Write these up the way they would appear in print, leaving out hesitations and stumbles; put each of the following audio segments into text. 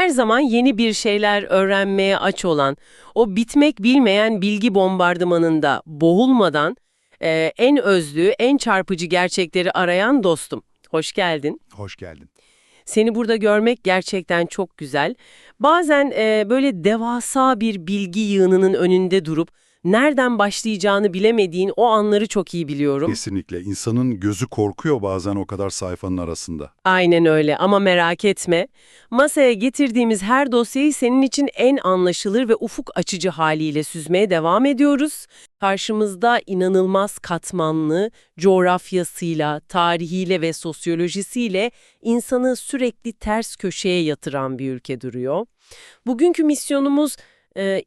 her zaman yeni bir şeyler öğrenmeye aç olan, o bitmek bilmeyen bilgi bombardımanında boğulmadan en özlü, en çarpıcı gerçekleri arayan dostum. Hoş geldin. Hoş geldin. Seni burada görmek gerçekten çok güzel. Bazen böyle devasa bir bilgi yığınının önünde durup nereden başlayacağını bilemediğin o anları çok iyi biliyorum. Kesinlikle. İnsanın gözü korkuyor bazen o kadar sayfanın arasında. Aynen öyle ama merak etme. Masaya getirdiğimiz her dosyayı senin için en anlaşılır ve ufuk açıcı haliyle süzmeye devam ediyoruz. Karşımızda inanılmaz katmanlı, coğrafyasıyla, tarihiyle ve sosyolojisiyle insanı sürekli ters köşeye yatıran bir ülke duruyor. Bugünkü misyonumuz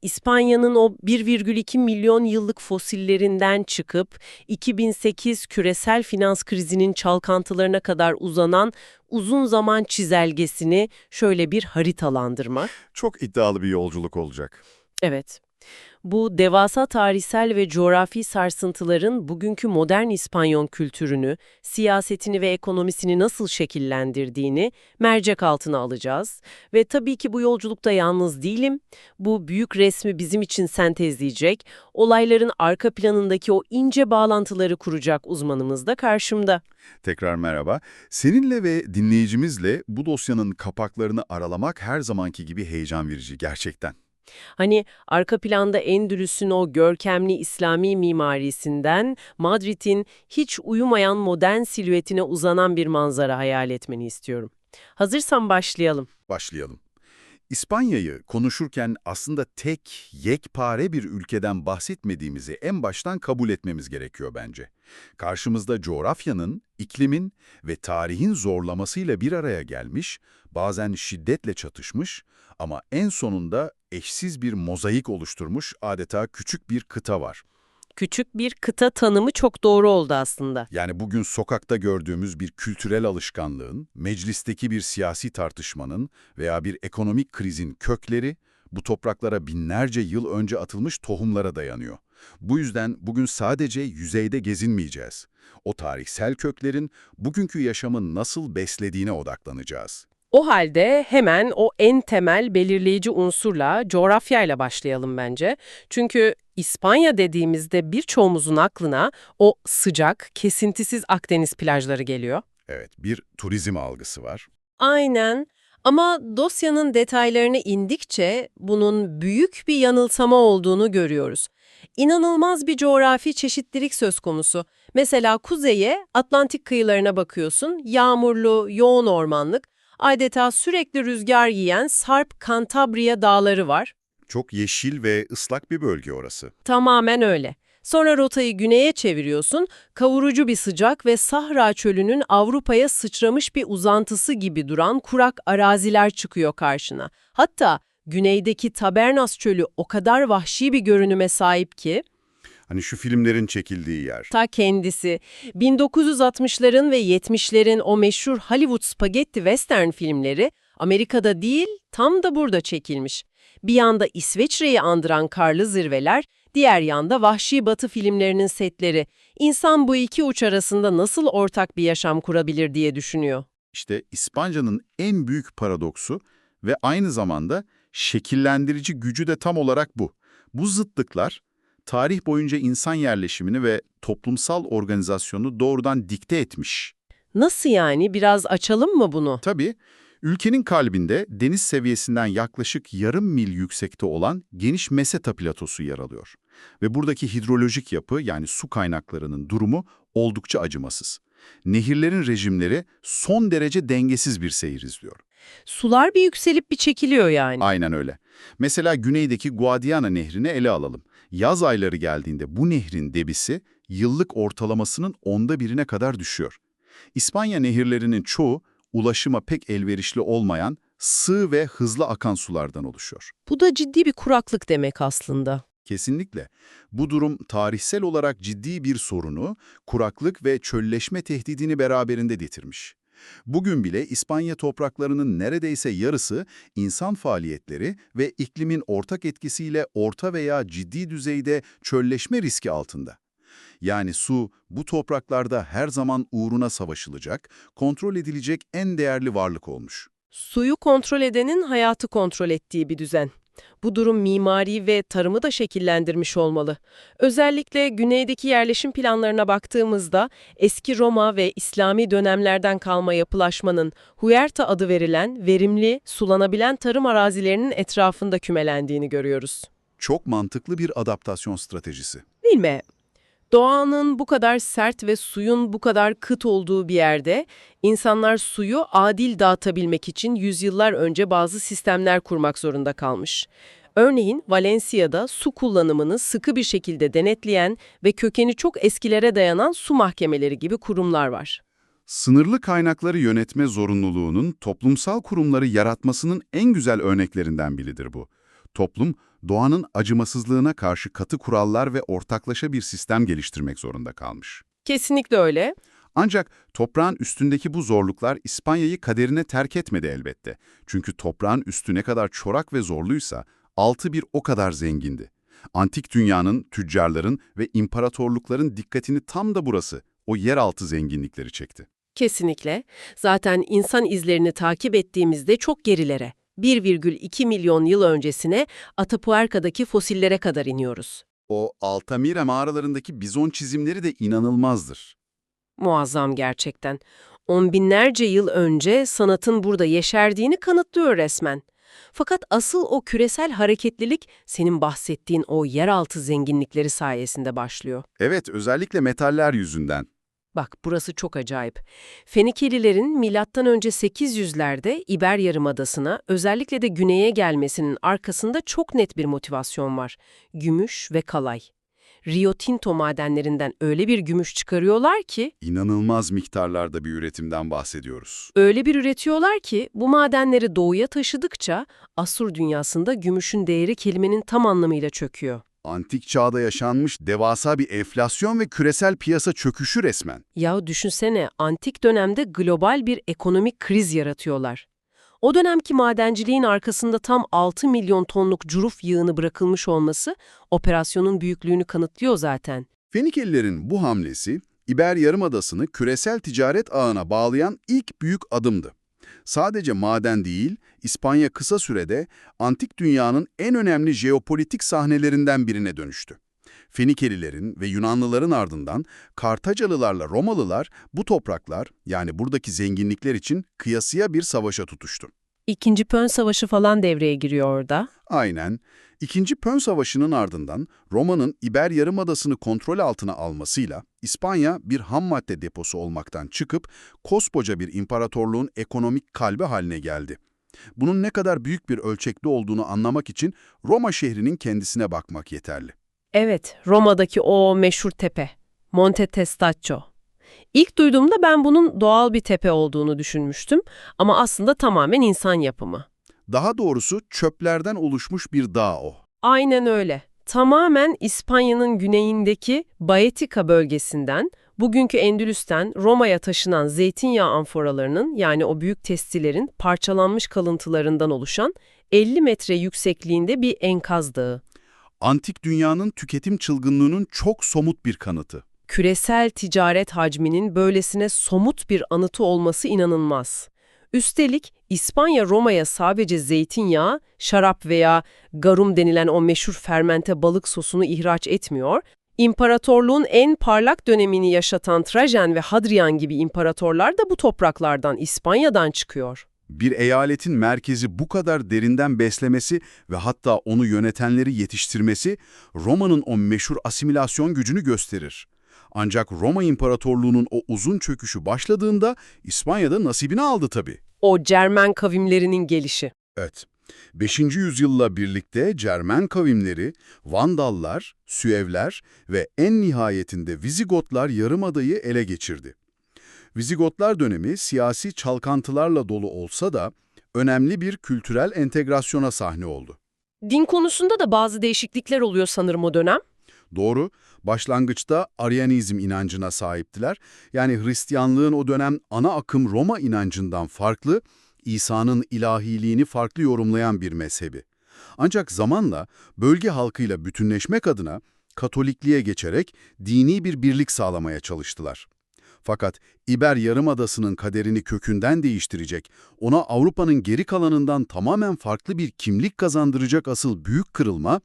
İspanya'nın o 1,2 milyon yıllık fosillerinden çıkıp 2008 küresel finans krizinin çalkantılarına kadar uzanan uzun zaman çizelgesini şöyle bir haritalandırmak. Çok iddialı bir yolculuk olacak. Evet. Bu devasa tarihsel ve coğrafi sarsıntıların bugünkü modern İspanyol kültürünü, siyasetini ve ekonomisini nasıl şekillendirdiğini mercek altına alacağız. Ve tabii ki bu yolculukta yalnız değilim. Bu büyük resmi bizim için sentezleyecek, olayların arka planındaki o ince bağlantıları kuracak uzmanımız da karşımda. Tekrar merhaba. Seninle ve dinleyicimizle bu dosyanın kapaklarını aralamak her zamanki gibi heyecan verici gerçekten. Hani arka planda Endülüs'ün o görkemli İslami mimarisinden Madrid'in hiç uyumayan modern silüetine uzanan bir manzara hayal etmeni istiyorum. Hazırsan başlayalım. Başlayalım. İspanya'yı konuşurken aslında tek, yekpare bir ülkeden bahsetmediğimizi en baştan kabul etmemiz gerekiyor bence. Karşımızda coğrafyanın, iklimin ve tarihin zorlamasıyla bir araya gelmiş, bazen şiddetle çatışmış ama en sonunda eşsiz bir mozaik oluşturmuş adeta küçük bir kıta var. Küçük bir kıta tanımı çok doğru oldu aslında. Yani bugün sokakta gördüğümüz bir kültürel alışkanlığın, meclisteki bir siyasi tartışmanın veya bir ekonomik krizin kökleri bu topraklara binlerce yıl önce atılmış tohumlara dayanıyor. Bu yüzden bugün sadece yüzeyde gezinmeyeceğiz. O tarihsel köklerin bugünkü yaşamı nasıl beslediğine odaklanacağız. O halde hemen o en temel belirleyici unsurla, coğrafyayla başlayalım bence. Çünkü İspanya dediğimizde birçoğumuzun aklına o sıcak, kesintisiz Akdeniz plajları geliyor. Evet, bir turizm algısı var. Aynen. Ama dosyanın detaylarına indikçe bunun büyük bir yanılsama olduğunu görüyoruz. İnanılmaz bir coğrafi çeşitlilik söz konusu. Mesela kuzeye, Atlantik kıyılarına bakıyorsun, yağmurlu, yoğun ormanlık, adeta sürekli rüzgar yiyen Sarp Cantabria dağları var. Çok yeşil ve ıslak bir bölge orası. Tamamen öyle. Sonra rotayı güneye çeviriyorsun, kavurucu bir sıcak ve Sahra Çölü'nün Avrupa'ya sıçramış bir uzantısı gibi duran kurak araziler çıkıyor karşına. Hatta güneydeki Tabernas Çölü o kadar vahşi bir görünüme sahip ki, Hani şu filmlerin çekildiği yer. ta kendisi 1960'ların ve 70'lerin o meşhur Hollywood spagetti western filmleri Amerika'da değil, tam da burada çekilmiş. Bir yanda İsveçre'yi andıran karlı zirveler, diğer yanda Vahşi Batı filmlerinin setleri. İnsan bu iki uç arasında nasıl ortak bir yaşam kurabilir diye düşünüyor. İşte İspanya'nın en büyük paradoksu ve aynı zamanda şekillendirici gücü de tam olarak bu. Bu zıtlıklar, tarih boyunca insan yerleşimini ve toplumsal organizasyonu doğrudan dikte etmiş. Nasıl yani? Biraz açalım mı bunu? Tabii, ülkenin kalbinde deniz seviyesinden yaklaşık yarım mil yüksekte olan geniş Meseta platosu yer alıyor. Ve buradaki hidrolojik yapı, yani su kaynaklarının durumu oldukça acımasız. Nehirlerin rejimleri son derece dengesiz bir seyir izliyor. Sular bir yükselip bir çekiliyor yani. Aynen öyle. Mesela güneydeki Guadiana nehrini ele alalım. Yaz ayları geldiğinde bu nehrin debisi yıllık ortalamasının 1/10'ine kadar düşüyor. İspanya nehirlerinin çoğu ulaşıma pek elverişli olmayan sığ ve hızlı akan sulardan oluşuyor. Bu da ciddi bir kuraklık demek aslında. Kesinlikle. Bu durum tarihsel olarak ciddi bir sorunu, kuraklık ve çölleşme tehdidini beraberinde getirmiş. Bugün bile İspanya topraklarının neredeyse yarısı insan faaliyetleri ve iklimin ortak etkisiyle orta veya ciddi düzeyde çölleşme riski altında. Yani su bu topraklarda her zaman uğruna savaşılacak, kontrol edilecek en değerli varlık olmuş. Suyu kontrol edenin hayatı kontrol ettiği bir düzen. Bu durum mimari ve tarımı da şekillendirmiş olmalı. Özellikle güneydeki yerleşim planlarına baktığımızda eski Roma ve İslami dönemlerden kalma yapılaşmanın Huerta adı verilen verimli, sulanabilen tarım arazilerinin etrafında kümelendiğini görüyoruz. Çok mantıklı bir adaptasyon stratejisi. Değil mi? Doğanın bu kadar sert ve suyun bu kadar kıt olduğu bir yerde insanlar suyu adil dağıtabilmek için yüzyıllar önce bazı sistemler kurmak zorunda kalmış. Örneğin Valencia'da su kullanımını sıkı bir şekilde denetleyen ve kökeni çok eskilere dayanan su mahkemeleri gibi kurumlar var. Sınırlı kaynakları yönetme zorunluluğunun toplumsal kurumları yaratmasının en güzel örneklerinden biridir bu. Toplum, doğanın acımasızlığına karşı katı kurallar ve ortaklaşa bir sistem geliştirmek zorunda kalmış. Kesinlikle öyle. Ancak toprağın üstündeki bu zorluklar İspanya'yı kaderine terk etmedi elbette. Çünkü toprağın üstü ne kadar çorak ve zorluysa, altı bir o kadar zengindi. Antik dünyanın, tüccarların ve imparatorlukların dikkatini tam da burası, o yeraltı zenginlikleri çekti. Kesinlikle. Zaten insan izlerini takip ettiğimizde çok gerilere, 1,2 milyon yıl öncesine Atapuerca'daki fosillere kadar iniyoruz. O Altamira mağaralarındaki bizon çizimleri de inanılmazdır. Muazzam gerçekten. On binlerce yıl önce sanatın burada yeşerdiğini kanıtlıyor resmen. Fakat asıl o küresel hareketlilik senin bahsettiğin o yeraltı zenginlikleri sayesinde başlıyor. Evet, özellikle metaller yüzünden. Bak burası çok acayip. Fenikelilerin M.Ö. 800'lerde İber Yarımadası'na özellikle de güneye gelmesinin arkasında çok net bir motivasyon var. Gümüş ve kalay. Rio Tinto madenlerinden öyle bir gümüş çıkarıyorlar ki, İnanılmaz miktarlarda bir üretimden bahsediyoruz. öyle bir üretiyorlar ki bu madenleri doğuya taşıdıkça Asur dünyasında gümüşün değeri kelimenin tam anlamıyla çöküyor. Antik çağda yaşanmış devasa bir enflasyon ve küresel piyasa çöküşü resmen. Ya düşünsene, antik dönemde global bir ekonomik kriz yaratıyorlar. O dönemki madenciliğin arkasında tam 6 milyon tonluk curuf yığını bırakılmış olması operasyonun büyüklüğünü kanıtlıyor zaten. Fenikelilerin bu hamlesi, İber Yarımadası'nı küresel ticaret ağına bağlayan ilk büyük adımdı. Sadece maden değil, İspanya kısa sürede antik dünyanın en önemli jeopolitik sahnelerinden birine dönüştü. Fenikelilerin ve Yunanlıların ardından Kartacalılarla Romalılar bu topraklar, yani buradaki zenginlikler için kıyasıya bir savaşa tutuştu. İkinci Pön Savaşı falan devreye giriyor orada. Aynen. İkinci Pön Savaşı'nın ardından Roma'nın İber Yarımadası'nı kontrol altına almasıyla İspanya bir ham madde deposu olmaktan çıkıp koskoca bir imparatorluğun ekonomik kalbi haline geldi. Bunun ne kadar büyük bir ölçekli olduğunu anlamak için Roma şehrinin kendisine bakmak yeterli. Evet, Roma'daki o meşhur tepe, Monte Testaccio. İlk duyduğumda ben bunun doğal bir tepe olduğunu düşünmüştüm ama aslında tamamen insan yapımı. Daha doğrusu çöplerden oluşmuş bir dağ o. Aynen öyle. Tamamen İspanya'nın güneyindeki Baetica bölgesinden, bugünkü Endülüs'ten Roma'ya taşınan zeytinyağı amforalarının, yani o büyük testilerin parçalanmış kalıntılarından oluşan 50 metre yüksekliğinde bir enkaz dağı. Antik dünyanın tüketim çılgınlığının çok somut bir kanıtı. Küresel ticaret hacminin böylesine somut bir anıtı olması inanılmaz. Üstelik İspanya Roma'ya sadece zeytinyağı, şarap veya garum denilen o meşhur fermente balık sosunu ihraç etmiyor, İmparatorluğun en parlak dönemini yaşatan Trajan ve Hadrian gibi imparatorlar da bu topraklardan, İspanya'dan çıkıyor. Bir eyaletin merkezi bu kadar derinden beslemesi ve hatta onu yönetenleri yetiştirmesi Roma'nın o meşhur asimilasyon gücünü gösterir. Ancak Roma İmparatorluğu'nun o uzun çöküşü başladığında İspanya'da nasibini aldı tabii. O Cermen kavimlerinin gelişi. Evet. 5. yüzyılla birlikte Cermen kavimleri, Vandallar, Süevler ve en nihayetinde Vizigotlar yarımadayı ele geçirdi. Vizigotlar dönemi siyasi çalkantılarla dolu olsa da önemli bir kültürel entegrasyona sahne oldu. Din konusunda da bazı değişiklikler oluyor sanırım o dönem. Doğru, başlangıçta Aryanizm inancına sahiptiler. Yani Hristiyanlığın o dönem ana akım Roma inancından farklı, İsa'nın ilahiliğini farklı yorumlayan bir mezhebi. Ancak zamanla bölge halkıyla bütünleşmek adına Katolikliğe geçerek dini bir birlik sağlamaya çalıştılar. Fakat İber Yarımadası'nın kaderini kökünden değiştirecek, ona Avrupa'nın geri kalanından tamamen farklı bir kimlik kazandıracak asıl büyük kırılma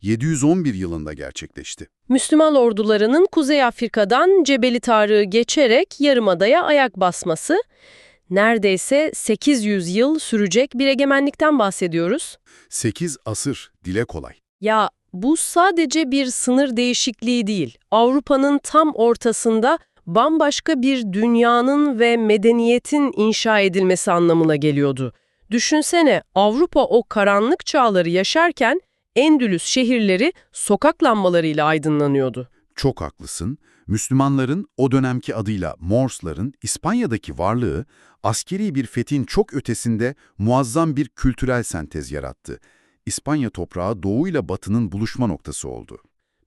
711 yılında gerçekleşti. Müslüman ordularının Kuzey Afrika'dan Cebeli Tarık'ı geçerek Yarımada'ya ayak basması, neredeyse 800 yıl sürecek bir egemenlikten bahsediyoruz. 8 asır, dile kolay. Ya bu sadece bir sınır değişikliği değil, Avrupa'nın tam ortasında bambaşka bir dünyanın ve medeniyetin inşa edilmesi anlamına geliyordu. Düşünsene, Avrupa o karanlık çağları yaşarken Endülüs şehirleri sokak lambalarıyla aydınlanıyordu. Çok haklısın. Müslümanların o dönemki adıyla Morsların İspanya'daki varlığı askeri bir fethin çok ötesinde muazzam bir kültürel sentez yarattı. İspanya toprağı doğuyla batının buluşma noktası oldu.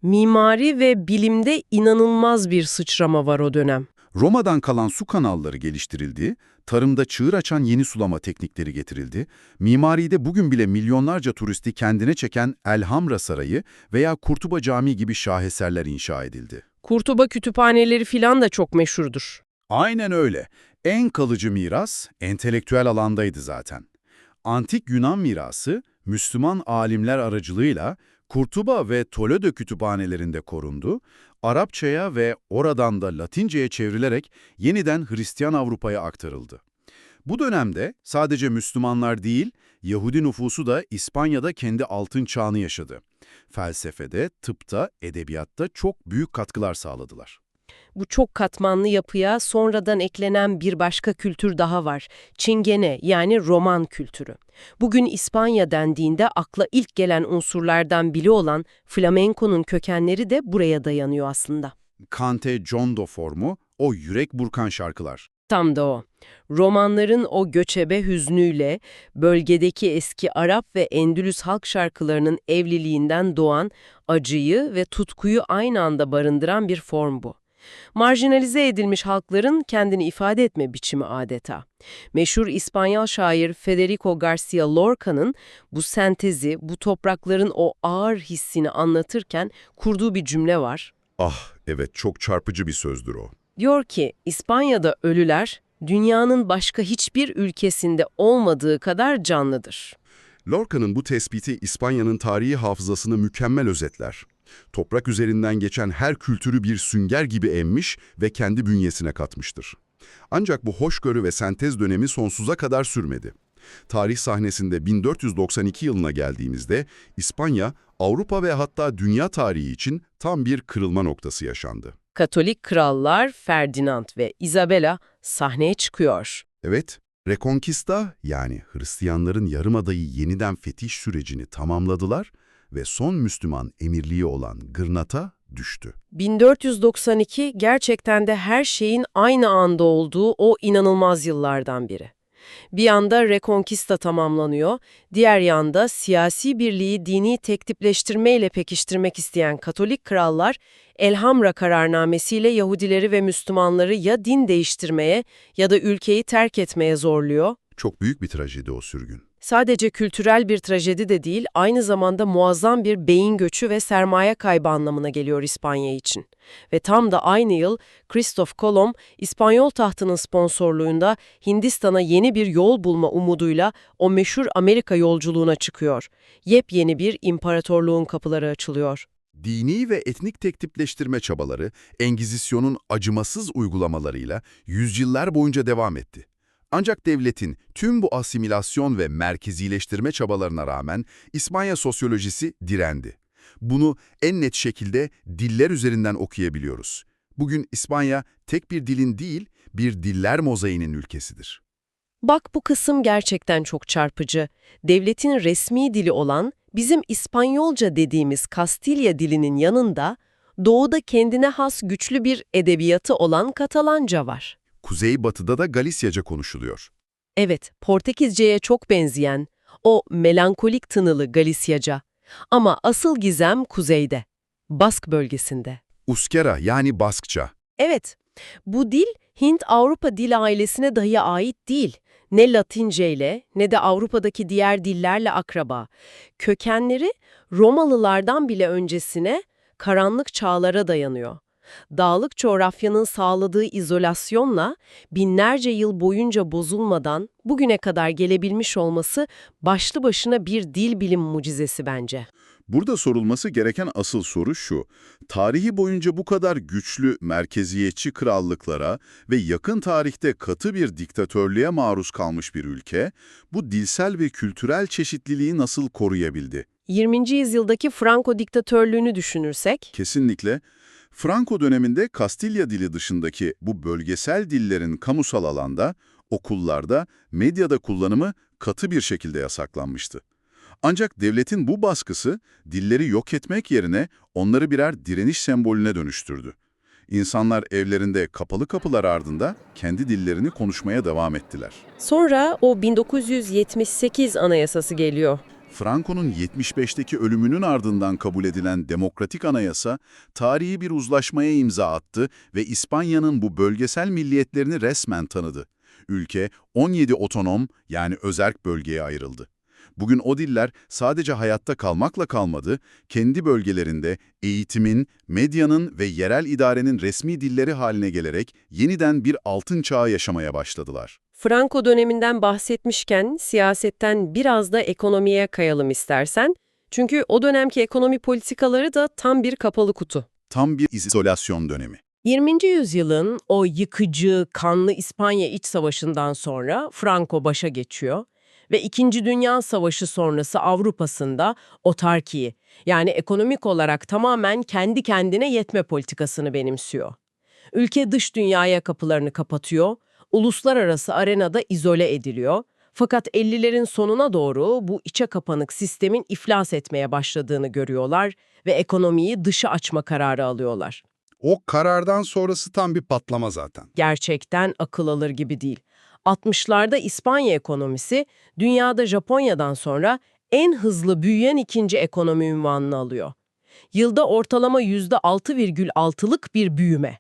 Mimari ve bilimde inanılmaz bir sıçrama var o dönem. Roma'dan kalan su kanalları geliştirildi, tarımda çığır açan yeni sulama teknikleri getirildi, mimaride bugün bile milyonlarca turisti kendine çeken Elhamra Sarayı veya Kurtuba Camii gibi şaheserler inşa edildi. Kurtuba kütüphaneleri filan da çok meşhurdur. Aynen öyle. En kalıcı miras entelektüel alandaydı zaten. Antik Yunan mirası Müslüman alimler aracılığıyla Kurtuba ve Toledo kütüphanelerinde korundu, Arapçaya ve oradan da Latince'ye çevrilerek yeniden Hristiyan Avrupa'ya aktarıldı. Bu dönemde sadece Müslümanlar değil, Yahudi nüfusu da İspanya'da kendi altın çağını yaşadı. Felsefede, tıpta, edebiyatta çok büyük katkılar sağladılar. Bu çok katmanlı yapıya sonradan eklenen bir başka kültür daha var. Çingene, yani Roman kültürü. Bugün İspanya dendiğinde akla ilk gelen unsurlardan biri olan flamenko'nun kökenleri de buraya dayanıyor aslında. Cante Jondo formu, o yürek burkan şarkılar. Tam da o. Romanların o göçebe hüznüyle bölgedeki eski Arap ve Endülüs halk şarkılarının evliliğinden doğan acıyı ve tutkuyu aynı anda barındıran bir form bu. Marjinalize edilmiş halkların kendini ifade etme biçimi adeta. Meşhur İspanyol şair Federico García Lorca'nın bu sentezi, bu toprakların o ağır hissini anlatırken kurduğu bir cümle var. Ah, evet, çok çarpıcı bir sözdür o. Diyor ki, İspanya'da ölüler, dünyanın başka hiçbir ülkesinde olmadığı kadar canlıdır. Lorca'nın bu tespiti İspanya'nın tarihi hafızasını mükemmel özetler. Toprak üzerinden geçen her kültürü bir sünger gibi emmiş ve kendi bünyesine katmıştır. Ancak bu hoşgörü ve sentez dönemi sonsuza kadar sürmedi. Tarih sahnesinde 1492 yılına geldiğimizde İspanya, Avrupa ve hatta dünya tarihi için tam bir kırılma noktası yaşandı. Katolik krallar Ferdinand ve Isabella sahneye çıkıyor. Evet, Reconquista yani Hristiyanların Yarımada'yı yeniden fetih sürecini tamamladılar ve son Müslüman emirliği olan Gırnata düştü. 1492 gerçekten de her şeyin aynı anda olduğu o inanılmaz yıllardan biri. Bir yanda Reconquista tamamlanıyor, diğer yanda siyasi birliği dini tektipleştirmeyle pekiştirmek isteyen Katolik krallar, Elhamra kararnamesiyle Yahudileri ve Müslümanları ya din değiştirmeye ya da ülkeyi terk etmeye zorluyor. Çok büyük bir trajedi o sürgün. Sadece kültürel bir trajedi de değil, aynı zamanda muazzam bir beyin göçü ve sermaye kaybı anlamına geliyor İspanya için. Ve tam da aynı yıl Christoph Kolomb, İspanyol tahtının sponsorluğunda Hindistan'a yeni bir yol bulma umuduyla o meşhur Amerika yolculuğuna çıkıyor. Yepyeni bir imparatorluğun kapıları açılıyor. Dini ve etnik tektipleştirme çabaları, Engizisyon'un acımasız uygulamalarıyla yüzyıllar boyunca devam etti. Ancak devletin tüm bu asimilasyon ve merkezileştirme çabalarına rağmen İspanya sosyolojisi direndi. Bunu en net şekilde diller üzerinden okuyabiliyoruz. Bugün İspanya tek bir dilin değil, bir diller mozaiğinin ülkesidir. Bak, bu kısım gerçekten çok çarpıcı. Devletin resmi dili olan bizim İspanyolca dediğimiz Kastilya dilinin yanında doğuda kendine has güçlü bir edebiyatı olan Katalanca var. Kuzeybatıda da Galisyaca konuşuluyor. Evet, Portekizce'ye çok benzeyen o melankolik tınılı Galisyaca. Ama asıl gizem kuzeyde, Bask bölgesinde. Uskera yani Baskça. Evet, bu dil Hint-Avrupa dil ailesine dahi ait değil. Ne Latince ile ne de Avrupa'daki diğer dillerle akraba. Kökenleri Romalılardan bile öncesine, karanlık çağlara dayanıyor. Dağlık coğrafyanın sağladığı izolasyonla binlerce yıl boyunca bozulmadan bugüne kadar gelebilmiş olması başlı başına bir dil bilim mucizesi bence. Burada sorulması gereken asıl soru şu: tarihi boyunca bu kadar güçlü, merkeziyetçi krallıklara ve yakın tarihte katı bir diktatörlüğe maruz kalmış bir ülke, bu dilsel ve kültürel çeşitliliği nasıl koruyabildi? 20. yüzyıldaki Franco diktatörlüğünü düşünürsek, Kesinlikle. Franco döneminde Kastilya dili dışındaki bu bölgesel dillerin kamusal alanda, okullarda, medyada kullanımı katı bir şekilde yasaklanmıştı. Ancak devletin bu baskısı dilleri yok etmek yerine onları birer direniş sembolüne dönüştürdü. İnsanlar evlerinde kapalı kapılar ardında kendi dillerini konuşmaya devam ettiler. sonra o 1978 Anayasası geliyor. Franco'nun 75'teki ölümünün ardından kabul edilen demokratik anayasa, tarihi bir uzlaşmaya imza attı ve İspanya'nın bu bölgesel milliyetlerini resmen tanıdı. Ülke 17 otonom yani özerk bölgeye ayrıldı. Bugün o diller sadece hayatta kalmakla kalmadı, kendi bölgelerinde eğitimin, medyanın ve yerel idarenin resmi dilleri haline gelerek yeniden bir altın çağı yaşamaya başladılar. Franco döneminden bahsetmişken siyasetten biraz da ekonomiye kayalım istersen. Çünkü o dönemki ekonomi politikaları da tam bir kapalı kutu. Tam bir izolasyon dönemi. 20. yüzyılın o yıkıcı, kanlı İspanya İç Savaşı'ndan sonra Franco başa geçiyor ve İkinci Dünya Savaşı sonrası Avrupa'sında otarkiyi, yani ekonomik olarak tamamen kendi kendine yetme politikasını benimsiyor. Ülke dış dünyaya kapılarını kapatıyor, uluslararası arenada izole ediliyor. Fakat 50'lerin sonuna doğru bu içe kapanık sistemin iflas etmeye başladığını görüyorlar ve ekonomiyi dışa açma kararı alıyorlar. O karardan sonrası tam bir patlama zaten. Gerçekten akıl alır gibi değil. 60'larda İspanya ekonomisi dünyada Japonya'dan sonra en hızlı büyüyen ikinci ekonomi unvanını alıyor. Yılda ortalama %6,6'lık bir büyüme.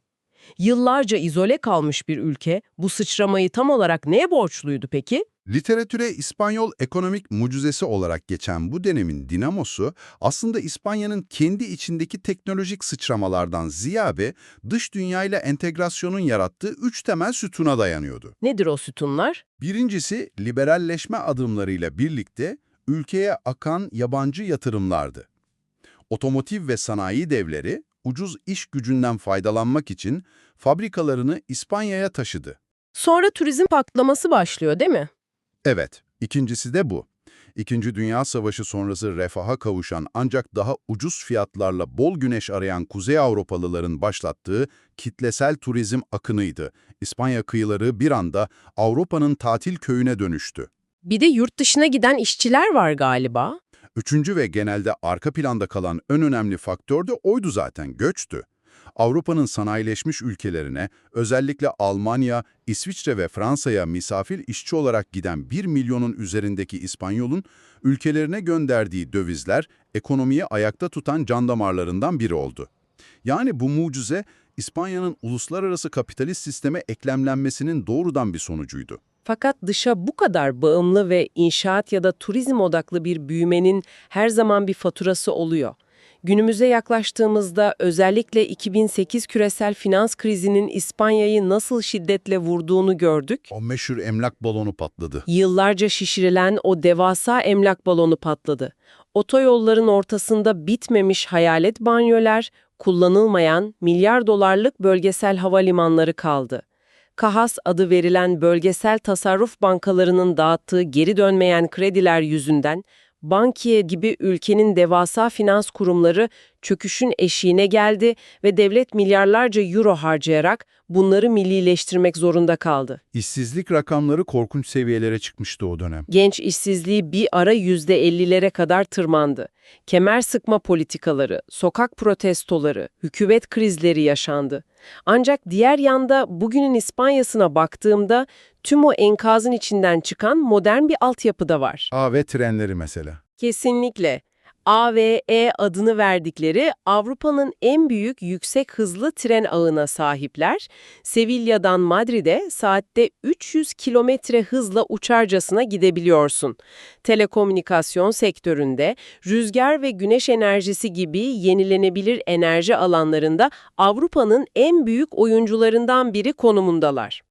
Yıllarca izole kalmış bir ülke bu sıçramayı tam olarak neye borçluydu peki? Literatüre İspanyol ekonomik mucizesi olarak geçen bu dönemin dinamosu aslında İspanya'nın kendi içindeki teknolojik sıçramalardan ziyade dış dünyayla entegrasyonun yarattığı 3 temel sütuna dayanıyordu. Nedir o sütunlar? Birincisi liberalleşme adımlarıyla birlikte ülkeye akan yabancı yatırımlardı. Otomotiv ve sanayi devleri ucuz iş gücünden faydalanmak için fabrikalarını İspanya'ya taşıdı. Sonra turizm patlaması başlıyor değil mi? Evet, ikincisi de bu. İkinci Dünya Savaşı sonrası refaha kavuşan ancak daha ucuz fiyatlarla bol güneş arayan Kuzey Avrupalıların başlattığı kitlesel turizm akınıydı. İspanya kıyıları bir anda Avrupa'nın tatil köyüne dönüştü. Bir de yurt dışına giden işçiler var galiba. Üçüncü ve genelde arka planda kalan en önemli faktör de oydu zaten, göçtü. Avrupa'nın sanayileşmiş ülkelerine, özellikle Almanya, İsviçre ve Fransa'ya misafir işçi olarak giden 1 milyonun üzerindeki İspanyol'un ülkelerine gönderdiği dövizler ekonomiyi ayakta tutan can damarlarından biri oldu. Yani bu mucize İspanya'nın uluslararası kapitalist sisteme eklemlenmesinin doğrudan bir sonucuydu. Fakat dışa bu kadar bağımlı ve inşaat ya da turizm odaklı bir büyümenin her zaman bir faturası oluyor. Günümüze yaklaştığımızda özellikle 2008 küresel finans krizinin İspanya'yı nasıl şiddetle vurduğunu gördük. O meşhur emlak balonu patladı. Yıllarca şişirilen o devasa emlak balonu patladı. Otoyolların ortasında bitmemiş hayalet banyolar, kullanılmayan milyar dolarlık bölgesel havalimanları kaldı. KAHAS adı verilen bölgesel tasarruf bankalarının dağıttığı geri dönmeyen krediler yüzünden Bankiye gibi ülkenin devasa finans kurumları çöküşün eşiğine geldi ve devlet milyarlarca euro harcayarak bunları millileştirmek zorunda kaldı. İşsizlik rakamları korkunç seviyelere çıkmıştı o dönem. Genç işsizliği bir ara %50'lere kadar tırmandı. Kemer sıkma politikaları, sokak protestoları, hükümet krizleri yaşandı. Ancak diğer yanda bugünün İspanya'sına baktığımda tüm o enkazın içinden çıkan modern bir altyapı da var. Ve trenleri mesela. Kesinlikle. AVE adını verdikleri Avrupa'nın en büyük yüksek hızlı tren ağına sahipler. Sevilla'dan Madrid'e saatte 300 kilometre hızla uçarcasına gidebiliyorsun. Telekomünikasyon sektöründe rüzgar ve güneş enerjisi gibi yenilenebilir enerji alanlarında Avrupa'nın en büyük oyuncularından biri konumundalar.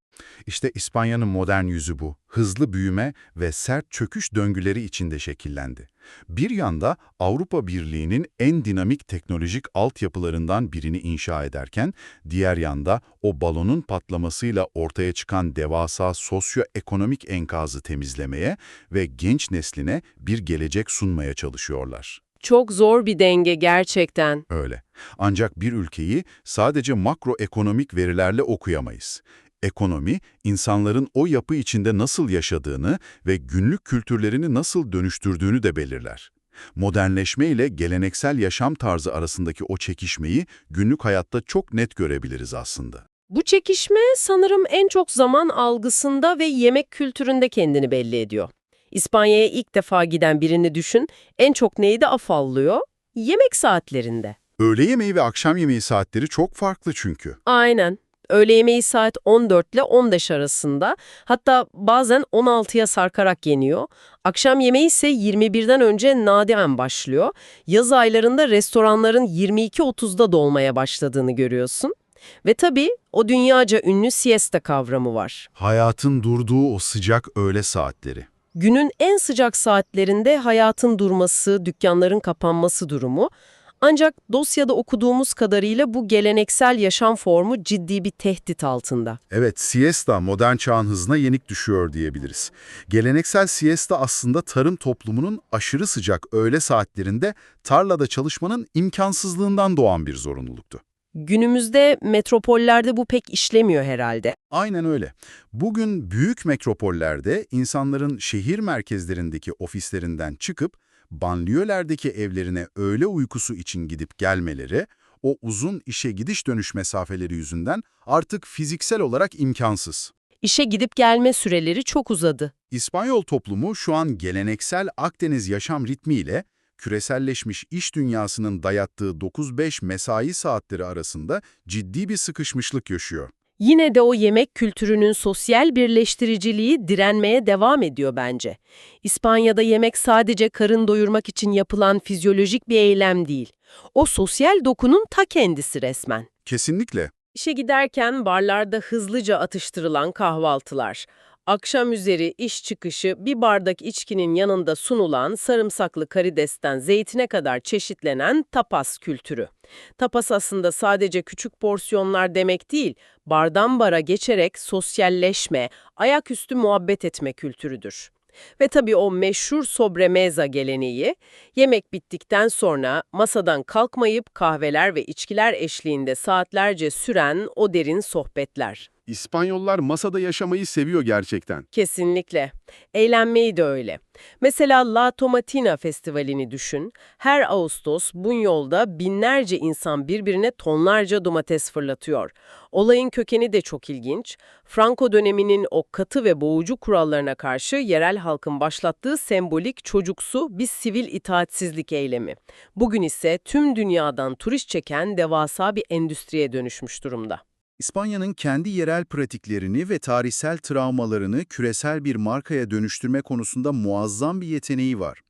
İşte İspanya'nın modern yüzü bu. Hızlı büyüme ve sert çöküş döngüleri içinde şekillendi. Bir yanda Avrupa Birliği'nin en dinamik teknolojik altyapılarından birini inşa ederken, diğer yanda o balonun patlamasıyla ortaya çıkan devasa sosyoekonomik enkazı temizlemeye ve genç nesline bir gelecek sunmaya çalışıyorlar. Çok zor bir denge gerçekten. Öyle. Ancak bir ülkeyi sadece makroekonomik verilerle okuyamayız. Ekonomi, insanların o yapı içinde nasıl yaşadığını ve günlük kültürlerini nasıl dönüştürdüğünü de belirler. Modernleşme ile geleneksel yaşam tarzı arasındaki o çekişmeyi günlük hayatta çok net görebiliriz aslında. Bu çekişme sanırım en çok zaman algısında ve yemek kültüründe kendini belli ediyor. İspanya'ya ilk defa giden birini düşün, en çok neyde afallıyor? Yemek saatlerinde. Öğle yemeği ve akşam yemeği saatleri çok farklı çünkü. Aynen. Öğle yemeği saat 14 ile 15 arasında, hatta bazen 16'ya sarkarak yeniyor. Akşam yemeği ise 21'den önce nadiren başlıyor. Yaz aylarında restoranların 22.30'da dolmaya başladığını görüyorsun. Ve tabii o dünyaca ünlü siesta kavramı var. Hayatın durduğu o sıcak öğle saatleri. Günün en sıcak saatlerinde hayatın durması, dükkanların kapanması durumu. Ancak dosyada okuduğumuz kadarıyla bu geleneksel yaşam formu ciddi bir tehdit altında. Evet, siesta modern çağın hızına yenik düşüyor diyebiliriz. Geleneksel siesta aslında tarım toplumunun aşırı sıcak öğle saatlerinde tarlada çalışmanın imkansızlığından doğan bir zorunluluktu. Günümüzde metropollerde bu pek işlemiyor herhalde. Aynen öyle. Bugün büyük metropollerde insanların şehir merkezlerindeki ofislerinden çıkıp banliyölerdeki evlerine öğle uykusu için gidip gelmeleri, o uzun işe gidiş dönüş mesafeleri yüzünden artık fiziksel olarak imkansız. İşe gidip gelme süreleri çok uzadı. İspanyol toplumu şu an geleneksel Akdeniz yaşam ritmiyle küreselleşmiş iş dünyasının dayattığı 9-5 mesai saatleri arasında ciddi bir sıkışmışlık yaşıyor. Yine de o yemek kültürünün sosyal birleştiriciliği direnmeye devam ediyor bence. İspanya'da yemek sadece karın doyurmak için yapılan fizyolojik bir eylem değil. O sosyal dokunun ta kendisi resmen. Kesinlikle. İşe giderken barlarda hızlıca atıştırılan kahvaltılar, akşam üzeri iş çıkışı bir bardak içkinin yanında sunulan sarımsaklı karidesten zeytine kadar çeşitlenen tapas kültürü. Tapas aslında sadece küçük porsiyonlar demek değil, bardan bara geçerek sosyalleşme, ayaküstü muhabbet etme kültürüdür. Ve tabii o meşhur sobremesa geleneği, yemek bittikten sonra masadan kalkmayıp kahveler ve içkiler eşliğinde saatlerce süren o derin sohbetler. İspanyollar masada yaşamayı seviyor gerçekten. Kesinlikle. Eğlenmeyi de öyle. Mesela La Tomatina Festivali'ni düşün. Her Ağustos Buñol'da binlerce insan birbirine tonlarca domates fırlatıyor. Olayın kökeni de çok ilginç. Franco döneminin o katı ve boğucu kurallarına karşı yerel halkın başlattığı sembolik çocuksu bir sivil itaatsizlik eylemi. Bugün ise tüm dünyadan turist çeken devasa bir endüstriye dönüşmüş durumda. İspanya'nın kendi yerel pratiklerini ve tarihsel travmalarını küresel bir markaya dönüştürme konusunda muazzam bir yeteneği var.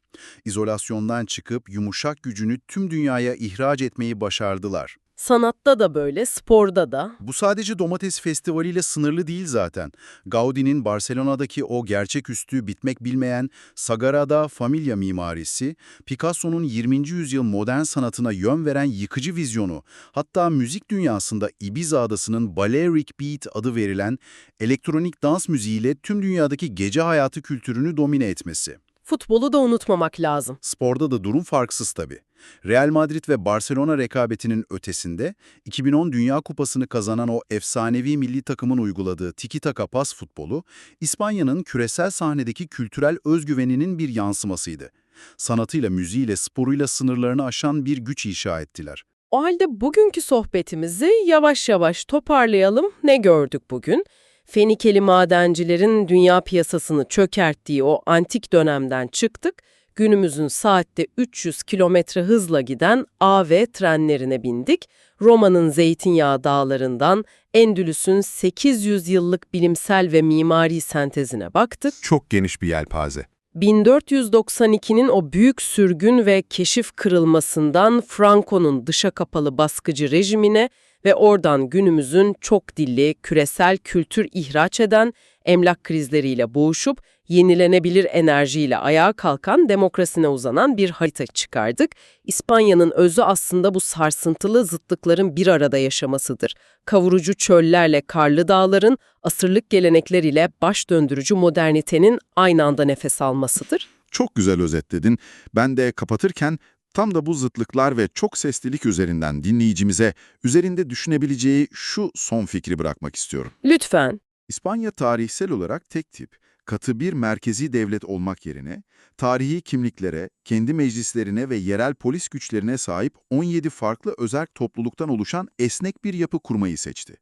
İzolasyondan çıkıp yumuşak gücünü tüm dünyaya ihraç etmeyi başardılar. Sanatta da böyle, sporda da. Bu sadece domates festivaliyle sınırlı değil zaten. Gaudi'nin Barcelona'daki o gerçeküstü bitmek bilmeyen Sagrada Familia mimarisi, Picasso'nun 20. yüzyıl modern sanatına yön veren yıkıcı vizyonu, hatta müzik dünyasında Ibiza adasının Balearic Beat adı verilen elektronik dans müziğiyle tüm dünyadaki gece hayatı kültürünü domine etmesi. Futbolu da unutmamak lazım. Sporda da durum farksız tabii. Real Madrid ve Barcelona rekabetinin ötesinde 2010 Dünya Kupası'nı kazanan o efsanevi milli takımın uyguladığı tiki-taka pas futbolu, İspanya'nın küresel sahnedeki kültürel özgüveninin bir yansımasıydı. Sanatıyla, müziğiyle, sporuyla sınırlarını aşan bir güç inşa ettiler. O halde bugünkü sohbetimizi yavaş yavaş toparlayalım. Ne gördük bugün? Fenikeli madencilerin dünya piyasasını çökerttiği o antik dönemden çıktık. Günümüzün saatte 300 kilometre hızla giden AV trenlerine bindik. Roma'nın zeytinyağı dağlarından Endülüs'ün 800 yıllık bilimsel ve mimari sentezine baktık. Çok geniş bir yelpaze. 1492'nin o büyük sürgün ve keşif kırılmasından Franco'nun dışa kapalı baskıcı rejimine ve oradan günümüzün çok dilli, küresel kültür ihraç eden, emlak krizleriyle boğuşup yenilenebilir enerjiyle ayağa kalkan demokrasine uzanan bir harita çıkardık. İspanya'nın özü aslında bu sarsıntılı zıtlıkların bir arada yaşamasıdır. Kavurucu çöllerle karlı dağların, asırlık gelenekler ile baş döndürücü modernitenin aynı anda nefes almasıdır. Çok güzel özetledin. Ben de kapatırken tam da bu zıtlıklar ve çok seslilik üzerinden dinleyicimize üzerinde düşünebileceği şu son fikri bırakmak istiyorum. Lütfen. İspanya tarihsel olarak tek tip, katı bir merkezi devlet olmak yerine, tarihi kimliklere, kendi meclislerine ve yerel polis güçlerine sahip 17 farklı özerk topluluktan oluşan esnek bir yapı kurmayı seçti.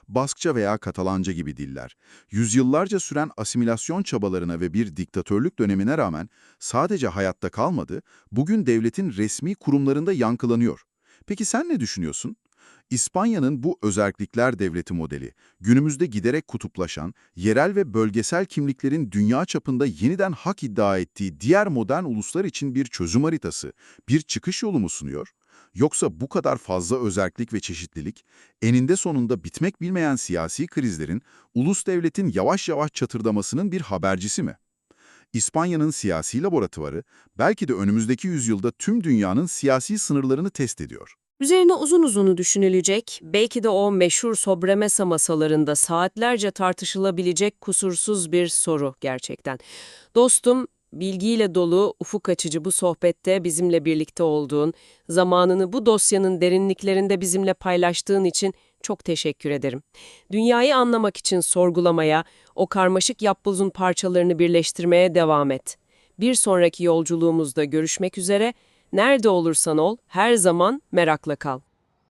Baskça veya Katalanca gibi diller, yüzyıllarca süren asimilasyon çabalarına ve bir diktatörlük dönemine rağmen sadece hayatta kalmadı, bugün devletin resmi kurumlarında yankılanıyor. Peki sen ne düşünüyorsun? İspanya'nın bu özerklikler devleti modeli, günümüzde giderek kutuplaşan, yerel ve bölgesel kimliklerin dünya çapında yeniden hak iddia ettiği diğer modern uluslar için bir çözüm haritası, bir çıkış yolu mu sunuyor? Yoksa bu kadar fazla özerklik ve çeşitlilik, eninde sonunda bitmek bilmeyen siyasi krizlerin, ulus devletin yavaş yavaş çatırdamasının bir habercisi mi? İspanya'nın siyasi laboratuvarı, belki de önümüzdeki yüzyılda tüm dünyanın siyasi sınırlarını test ediyor. Üzerine uzun uzun düşünülecek, belki de o meşhur sobremesa masalarında saatlerce tartışılabilecek kusursuz bir soru gerçekten. Dostum, bilgiyle dolu, ufuk açıcı bu sohbette bizimle birlikte olduğun, zamanını bu dosyanın derinliklerinde bizimle paylaştığın için çok teşekkür ederim. Dünyayı anlamak için sorgulamaya, o karmaşık yapbozun parçalarını birleştirmeye devam et. Bir sonraki yolculuğumuzda görüşmek üzere. Nerede olursan ol, her zaman merakla kal.